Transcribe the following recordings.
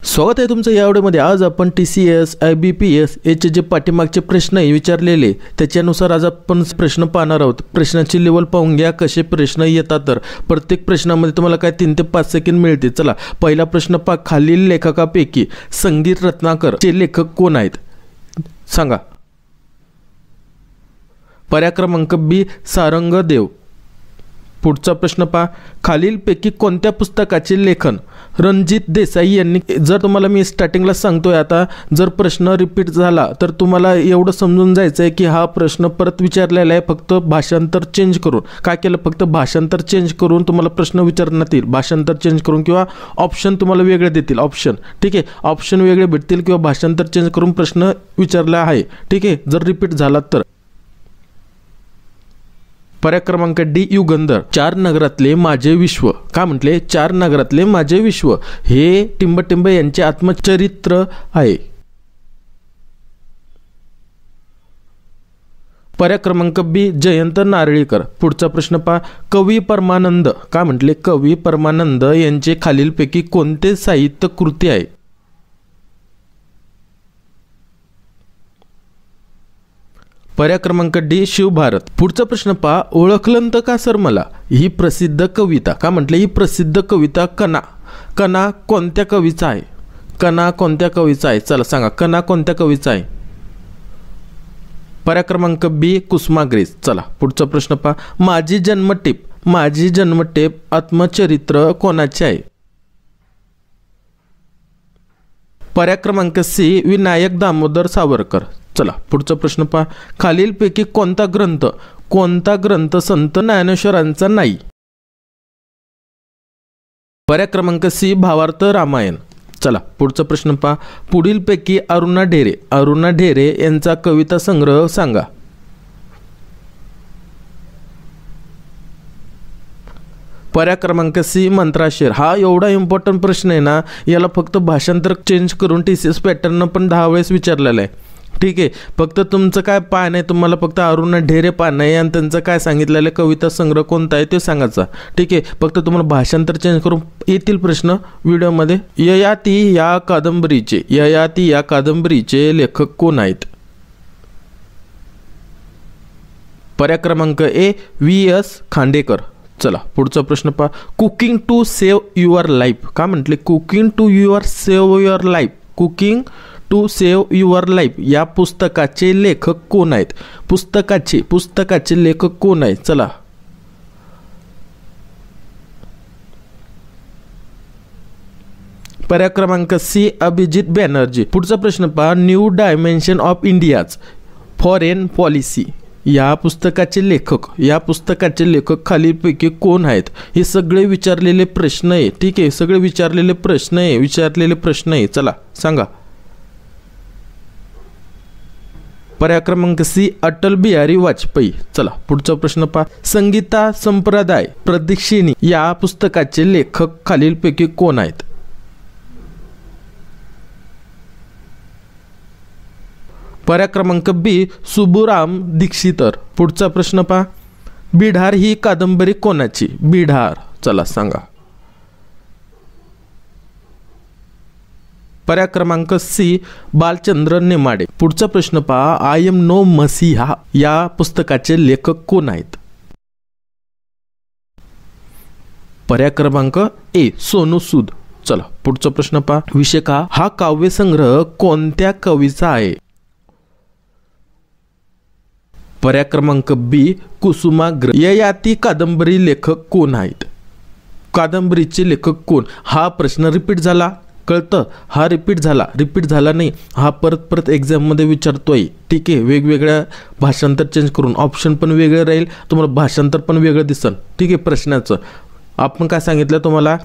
स्वागत आहे तुमचं या व्हिडिओमध्ये। आज आपण TCS IBPS याचे जे पाठीमागचे प्रश्न विचारलेले त्याच्यानुसार आज आपण प्रश्न पाहणार आहोत। प्रश्नाची लेवल पाहून घ्या कसे प्रश्न येतात। तर प्रत्येक प्रश्नामध्ये तुम्हाला काय 3 ते 5 सेकंद मिळतील। चला पहिला प्रश्न पहा, खालील लेखकापैकी संगीत रत्नाकर चे लेखक कोण आहेत सांगा। पर्याय क्रमांक B सारंगदेव। पुढचा प्रश्न पहा, खालीलपैकी कोणत्या पुस्तकाचे लेखन रणजित देसाई यांनी। जर तुम्हाला मी स्टार्टिंगला सांगतोय आता जर प्रश्न रिपीट झाला तर तुम्हाला एवढं समजून जायचं आहे की हा प्रश्न परत विचारलेला आहे, फक्त भाषांतर चेंज करून। काय केलं, फक्त भाषांतर चेंज करून तुम्हाला प्रश्न विचारण्यात येईल। भाषांतर चेंज करून किंवा ऑप्शन तुम्हाला वेगळे देतील, ऑप्शन ठीक आहे, ऑप्शन वेगळे भेटतील किंवा भाषांतर चेंज करून प्रश्न विचारला आहे ठीक आहे। जर रिपीट झाला तर पर्याय क्रमांक D युगंधर। 4 नगरातले माझे विश्व। काय म्हटले, 4 नगरातले माझे विश्व हे टिंबटिंब यांचे आत्मचरित्र आहे। पर्याय क्रमांक B जयंत नारळीकर। पुढचा प्रश्न पहा, कवी परमानंद। काय म्हटले, कवी परमानंद यांचे खालीलपैकी कोणते साहित्य कृती आहे। पर्याय क्रमांक D शिवभारत। पुढचा प्रश्न पहा, ओळखलंत का सर मला ही प्रसिद्ध कविता। का म्हटले, ही प्रसिद्ध कविता कणा। कणा कोणत्या कवीचा आहे, कणा कोणत्या कवीचा आहे चला सांगा, कणा कोणत्या कवीचा आहे। पर्याय क्रमांक B कुसुमाग्रज। चला पुढचा प्रश्न पहा, माझी जन्मटेप। माझी जन्मटेप आत्मचरित्र कोणाचे आहे। पर्याय क्रमांक C विनायक दामोदर सावरकर। चला पुढचा प्रश्न पहा, खालीलपैकी कोणता ग्रंथ संत ज्ञानेश्वरांचा नाही। पर्याय क्रमांक C भावार्थ रामायण। चला पुढचा प्रश्न पहा, पुढीलपैकी अरुणा ढेरे यांचा कविता संग्रह सांगा। पर्याय क्रमांक C मंत्राक्षर। हा एवढा इम्पॉर्टंट प्रश्न आहे ना, याला फक्त भाषांतर चेंज करून TCS पॅटर्न पण 10 वेळेस विचारलेला आहे ठीक आहे। फक्त तुमचं काय पाहणं आहे, तुम्हाला फक्त अरुणा ढेरे पाहणं आहे आणि त्यांचं काय सांगितलेलं कविता संग्रह कोणता आहे ते सांगायचा ठीक आहे। फक्त तुम्हाला भाषांतर चेंज करून येतील प्रश्न व्हिडिओमध्ये। ययाती या कादंबरीचे लेखक कोण आहेत। पर्याय क्रमांक A V.S. खांडेकर। चला पुढचा प्रश्न पहा, cooking to save your life. का म्हटले, cooking to save your life या पुस्तकाचे लेखक कोण आहेत। पुस्तकाचे लेखक कोण आहेत चला। पर्याय क्रमांक C अभिजित बॅनर्जी। पुढचा प्रश्न पहा, new dimension of India's foreign policy या पुस्तकाचे लेखक खालीलपैकी कोण आहेत। हे सगळे विचारलेले प्रश्न आहे ठीक आहे, सगळे विचारलेले प्रश्न आहे चला सांगा। पर्याय क्रमांक C अटल बिहारी वाजपेयी। चला पुढचा प्रश्न पहा, संगीता संप्रदाय प्रदक्षिणी या पुस्तकाचे लेखक खालीलपैकी कोण आहेत। पर्याय क्रमांक B सुबुराम दीक्षितर। पुढचा प्रश्न पहा, बिढार ही कादंबरी कोणाची। बिढार चला सांगा। पर्याय क्रमांक C बालचंद्र नेमाडे। पुढचा प्रश्न पहा, आय एम नो मसीहा या पुस्तकाचे लेखक कोण आहेत। पर्याय क्रमांक A सोनू सूद। चला पुढचा प्रश्न पहा, विशेखा हा काव्यसंग्रह कोणत्या कवीचा आहे। पर्याय क्रमांक B कुसुमाग्रज। ययाती कादंबरी लेखक कोण आहेत, कादंबरीचे लेखक कोण। हा प्रश्न रिपीट झाला कळतं, हा रिपीट झाला नाही, हा परत एक्झाममध्ये विचारतोय ठीक आहे। वेगवेगळ्या भाषांतर चेंज करून ऑप्शन पण वेगळे राहील, तुम्हाला भाषांतर पण वेगळं दिसन ठीक आहे। प्रश्नाचं आपण काय सांगितलं तुम्हाला,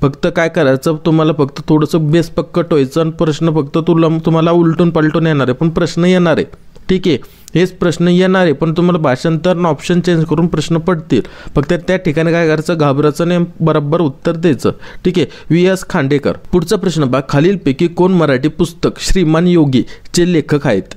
फक्त काय करायचं, तुम्हाला फक्त थोडंसं बेस पक्क व्हायचं आणि प्रश्न फक्त तुम्हाला उलटून पलटून येणार आहे, पण प्रश्न येणार आहे ठीक आहे। हेच प्रश्न येणार आहे पण तुम्हाला भाषांतर ऑप्शन चेंज करून प्रश्न पडतील, फक्त त्या ठिकाणी काय करायचं, घाबरायचं नाही, बरोबर उत्तर द्यायचं ठीक आहे। V.S. खांडेकर। पुढचा प्रश्न पहा, खालीलपैकी कोण मराठी पुस्तक श्रीमान योगी चे लेखक आहेत।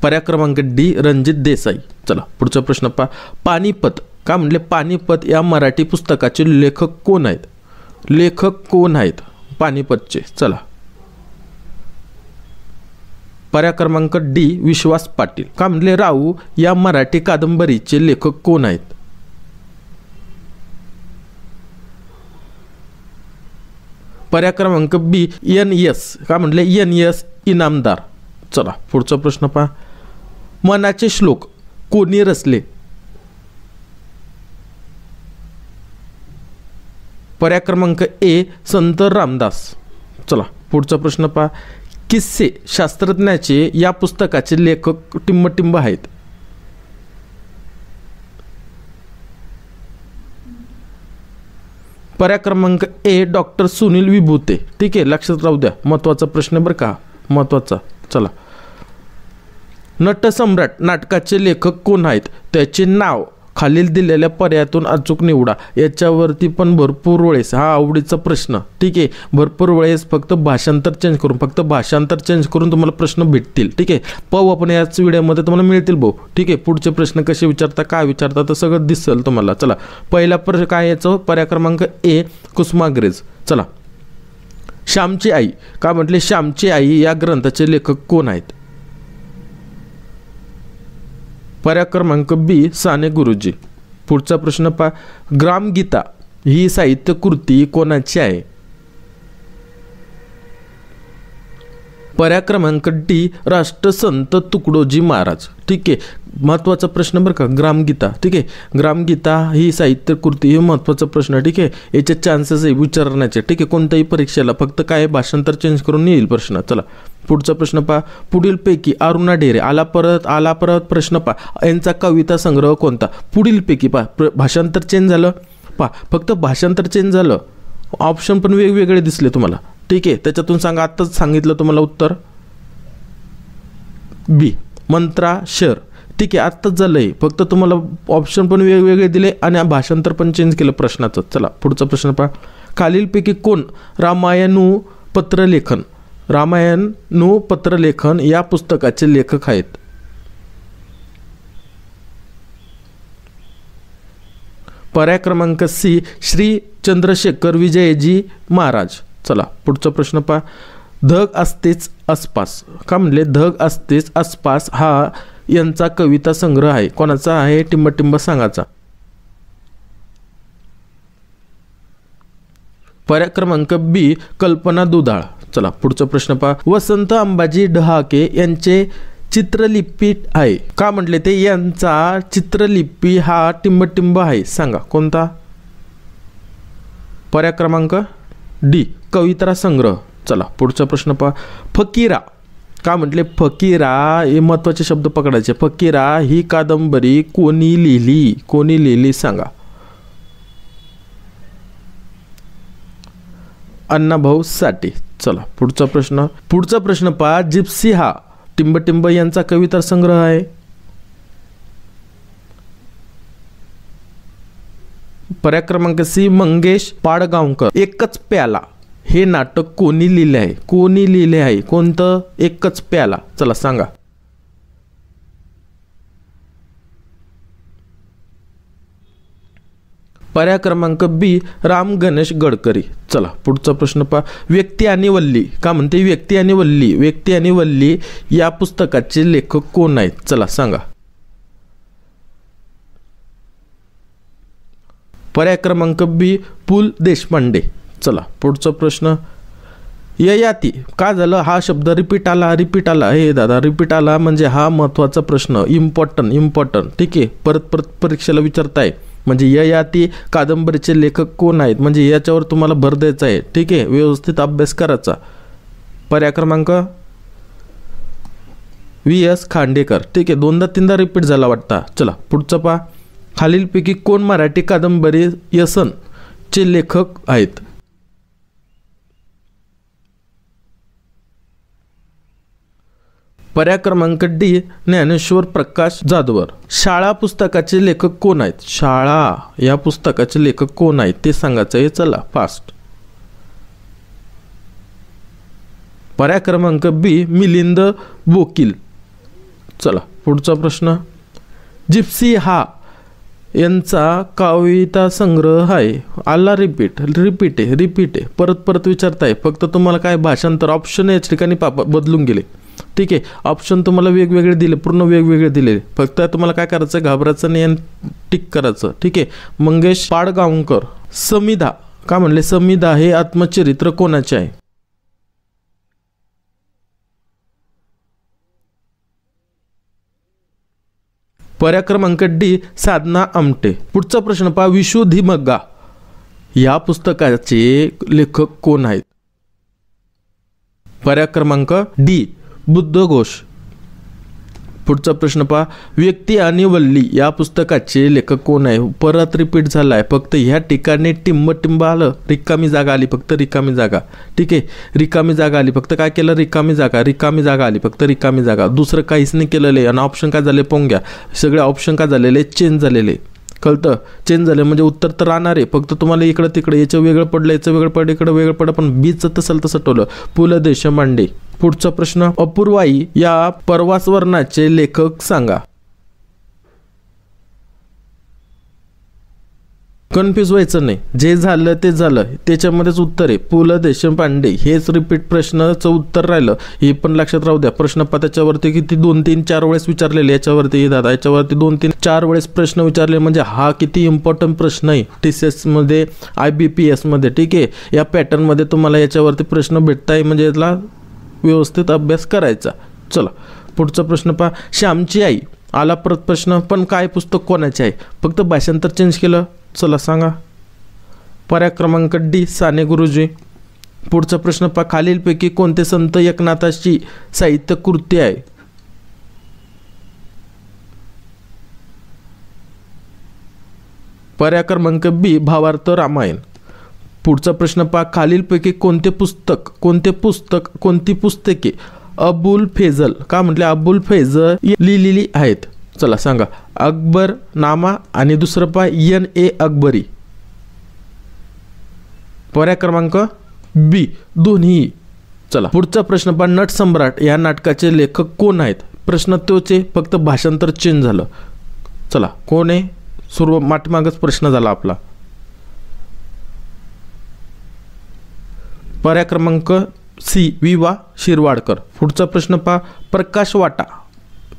पर्याय क्रमांक D रणजित देसाई। चला पुढचा प्रश्न पहा, पानिपत का म्हटले, पानिपत या मराठी पुस्तकाचे लेखक कोण आहेत। लेखक कोण आहेत? पानिपतचे. चला. पर्याय क्रमांक डी विश्वास पाटील. का म्हणले राहू या मराठी कादंबरीचे लेखक कोण आहेत? पर्याय क्रमांक बी NS. का म्हणले NS इनामदार. चला पुढचा प्रश्न पहा. मनाचे श्लोक कोणी रचले? पर्याय क्रमांक ए संत रामदास. चला पुढचा प्रश्न पहा. किस्से शास्त्रज्ञाचे या पुस्तकाचे लेखक टिंबटिंब आहेत. पर्याय क्रमांक ए डॉक्टर सुनील विभूते. ठीक आहे, लक्षात राहू द्या, महत्वाचा प्रश्न बरं का, महत्वाचा. चला. नटसम्राट नाटकाचे लेखक कोण आहेत? त्याचे नाव खालील दिलेल्या पर्यायातून अचूक निवडा. याच्यावरती पण भरपूर वेळेस हा आवडीचा प्रश्न. ठीक आहे, भरपूर वेळेस फक्त भाषांतर चेंज करून तुम्हाला प्रश्न भेटतील. ठीक आहे, पाहू आपण याच व्हिडिओमध्ये तुम्हाला मिळतील भाऊ. ठीक आहे, पुढचे प्रश्न कसे विचारता, काय विचारता, तर सगळं दिसेल तुम्हाला. चला पहिला प्रश्न काय याचं? पर्याय क्रमांक ए कुसुमाग्रज. चला. श्यामची आई. का म्हटले श्यामची आई या ग्रंथाचे लेखक कोण आहेत? पर्याय क्रमांक बी साने गुरुजी. पुढचा प्रश्न पहा. ग्रामगीता ही साहित्य कृती कोणाची आहे? पर्याय क्रमांक डी राष्ट्रसंत तुकडोजी महाराज. ठीक आहे, महत्त्वाचा प्रश्न बरं का, ग्रामगीता. ठीक आहे, ग्रामगीता ही साहित्य कृती हे महत्त्वाचा प्रश्न. ठीक आहे, याचे चान्सेस आहे विचारण्याचे. ठीक आहे, कोणत्याही परीक्षेला फक्त काय भाषांतर चेंज करून येईल प्रश्न. चला पुढचा प्रश्न पहा. पुढीलपैकी अरुणा ढेरे. आला परत प्रश्न पहा. यांचा कविता संग्रह कोणता? पुढीलपैकी पहा, भाषांतर चेंज झालं पहा, फक्त भाषांतर चेंज झालं, ऑप्शन पण वेगवेगळे दिसले तुम्हाला. ठीक आहे, त्याच्यातून सांगा. आत्ताच सांगितलं तुम्हाला उत्तर बी मंत्रा शर. ठीक आहे, आत्ताच झालंय, फक्त तुम्हाला ऑप्शन पण वेगवेगळे दिले आणि भाषांतर पण चेंज केलं प्रश्नाचं. चला पुढचा प्रश्न पहा. खालीलपैकी कोण रामायणू पत्रलेखन या पुस्तकाचे लेखक आहेत? पर्याय क्रमांक सी श्री चंद्रशेखर विजयजी महाराज. चला पुढचा प्रश्न पहा. धग असतेच आसपास. का म्हणले धग असतेच आसपास हा यांचा कविता संग्रह आहे. कोणाचा आहे? टिंबटिंब सांगायचा. पर्याय क्रमांक बी कल्पना दुधाळ. चला पुढचा प्रश्न पहा. वसंत अंबाजी डहाके यांचे चित्रलिपी आहे. का म्हटले ते यांचा चित्रलिपी हा टिंबटिंब आहे, सांगा कोणता? पर्याय क्रमांक डी कविता संग्रह. चला पुढचा प्रश्न पहा. फकीरा. का म्हटले फकीरा हे महत्वाचे शब्द पकडायचे. फकीरा ही कादंबरी कोणी लिहिली सांगा? अण्णाभाऊ साठे. चला पुढचा प्रश्न पहा. जिप्सी हा टिंबटिंब यांचा कविता संग्रह आहे. पर्याय क्रमांक सी मंगेश पाडगावकर. एकच प्याला हे नाटक कोणी लिहिले आहे? कोणतं? एकच प्याला. चला सांगा. पर्याय क्रमांक बी राम गणेश गडकरी. चला पुढचा प्रश्न पहा. व्यक्ती आणि वल्ली. का म्हणते व्यक्ती आणि वल्ली या पुस्तकाचे लेखक कोण आहेत? चला सांगा. पर्याय क्रमांक बी पु ल देशपांडे. चला पुढचा प्रश्न. ययाती. का झालं? हा शब्द रिपीट आला. हे दादा रिपीट आला म्हणजे हा महत्वाचा प्रश्न, इम्पॉर्टंट. ठीक आहे, परत परीक्षेला विचारताय. म्हणजे ययाती कादंबरीचे लेखक कोण आहेत, म्हणजे याच्यावर तुम्हाला भर द्यायचा आहे. ठीक आहे, व्यवस्थित अभ्यास करायचा. पर्याय क्रमांक VS खांडेकर. ठीक आहे, 2दा-3दा रिपीट झाला वाटता. चला पुढचं पहा. खालीलपैकी कोण मराठी कादंबरी यसन चे लेखक आहेत? पर्याय क्रमांक डी ज्ञानेश्वर प्रकाश जाधवर. शाळा पुस्तकाचे लेखक कोण आहेत? शाळा या पुस्तकाचे लेखक कोण आहेत ते सांगायचं आहे. चला फास्ट. पर्याय क्रमांक बी मिलिंद बोकील. चला पुढचा प्रश्न. जिप्सी हा यांचा कविता संग्रह आहे. आला रिपीट आहे परत परत विचारताय. फक्त तुम्हाला काय भाषांतर ऑप्शन याच ठिकाणी बदलून गेले. ठीक आहे, ऑप्शन तुम्हाला वेगवेगळे दिले, पूर्ण वेगवेगळे दिले. फक्त तुम्हाला काय करायचं, घाबरायचं नाही आणि टिक करायचं. ठीक आहे. मंगेश पाडगावकर, समिधा का म्हणले, समिधा हे आत्मचरित्र कोणाचे आहे? पर्याय क्रमांक डी साधना आमटे. पुढचा प्रश्न पहा, विशुद्धिमग्गा या पुस्तकाचे लेखक कोण आहेत? पर्याय क्रमांक डी बुद्धघोष. पुढचा प्रश्न पहा, व्यक्ती आणि वल्ली या पुस्तकाचे लेखक कोण आहे? परत रिपीट झालाय, फक्त ह्या ठिकाणी टिंब आलं, रिकामी जागा आली, फक्त रिकामी जागा. ठीक आहे, रिकामी जागा आली, फक्त काय केलं, रिकामी जागा आली, फक्त रिकामी जागा. दुसरं काहीच नाही केलेलं आहे. आणि ऑप्शन काय झाले, पोंग्या सगळे ऑप्शन काय झालेले, चेंज झालेले. कळतं, चेंज झाले म्हणजे उत्तर तर राहणार आहे, फक्त तुम्हाला इकडं तिकडे याचं वेगळं पडलं, याचं वेगळं पडलं, इकडं वेगळं पडलं, पण बीचं तसं ठेवलं. पु ल देशपांडे. पुढचा प्रश्न, अपूर्वाई या परवास वर्णाचे लेखक सांगा. कन्फ्यूज व्हायचं नाही, जे झालं ते झालं, त्याच्यामध्येच उत्तर आहे. पु ल देशपांडे. हेच रिपीट प्रश्नाचं उत्तर राहिलं, हे पण लक्षात राहू द्या. प्रश्न त्याच्यावरती किती 2-3-4 वेळेस विचारलेले, याच्यावरती दादा याच्यावरती 2-3-4 वेळेस प्रश्न विचारले, म्हणजे हा किती इम्पॉर्टंट प्रश्न आहे TCS मध्ये, IBPS मध्ये. ठीक आहे, या पॅटर्न मध्ये तुम्हाला याच्यावरती प्रश्न भेटताय, म्हणजे याला व्यवस्थित अभ्यास करायचा. चला पुढचा प्रश्न पहा, श्यामची आई. आला परत प्रश्न, पण काय पुस्तक कोणाचे आहे? फक्त भाषांतर चेंज केलं. चला सांगा. पर्याय क्रमांक डी साने गुरुजी. पुढचा प्रश्न पहा, खालीलपैकी कोणते संत एकनाथाची साहित्य कृती आहे? पर्याय क्रमांक बी भावार्थ रामायण. पुढचा प्रश्न पहा, खालीलपैकी कोणती पुस्तके अबुल फैजल का म्हटले, अबुल फैजल लिहिलेली आहेत? चला सांगा. अकबर नामा आणि दुसरं पहा NA अकबरी. पर्याय क्रमांक बी दोन्ही. चला पुढचा प्रश्न पहा, नट सम्राट या नाटकाचे लेखक कोण आहेत? प्रश्न तोचे, फक्त भाषांतर चेंज झालं. चला कोण आहे, मागच प्रश्न झाला आपला. पर्याय क्रमांक सी विवा शिरवाडकर. पुढचा प्रश्न पहा,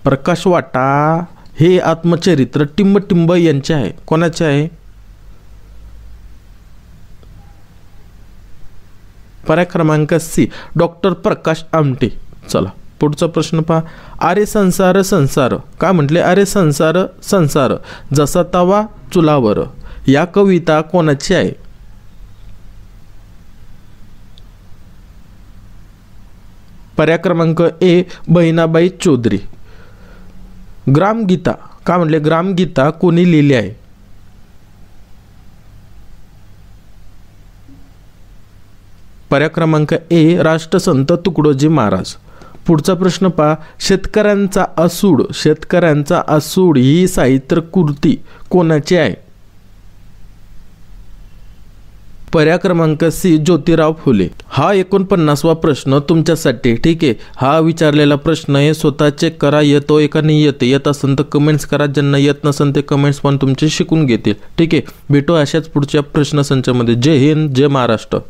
प्रकाश वाटा हे आत्मचरित्र टिंब यांचे आहे. कोणाचे आहे? पर्याय क्रमांक सी डॉक्टर प्रकाश आमटे. चला पुढचा प्रश्न पहा, अरे संसार का म्हटले, अरे संसार जसा तवा चुलावर या कविता कोणाची आहे? पर्याय क्रमांक ए बहिणाबाई चौधरी. ग्रामगीता का म्हटले, ग्रामगीता कोणी लिहिली आहे? पर्याय क्रमांक ए राष्ट्रसंत तुकडोजी महाराज. पुढचा प्रश्न पहा, शेतकऱ्यांचा असूड ही साहित्य कृती कोणाची आहे? पर्याय क्रमांक सी ज्योतिराव फुले. हा 49वा प्रश्न तुमच्यासाठी. ठीक आहे, हा विचारलेला प्रश्न आहे, स्वतः चेक करा येतोय का नाही येत असेल तर कमेंट्स करा, ज्यांना येत नसेल ते कमेंट्स पण तुमचे शिकून घेतील. ठीक आहे, भेटू अशाच पुढच्या प्रश्नसंचामध्ये. जय हिंद, जय महाराष्ट्र.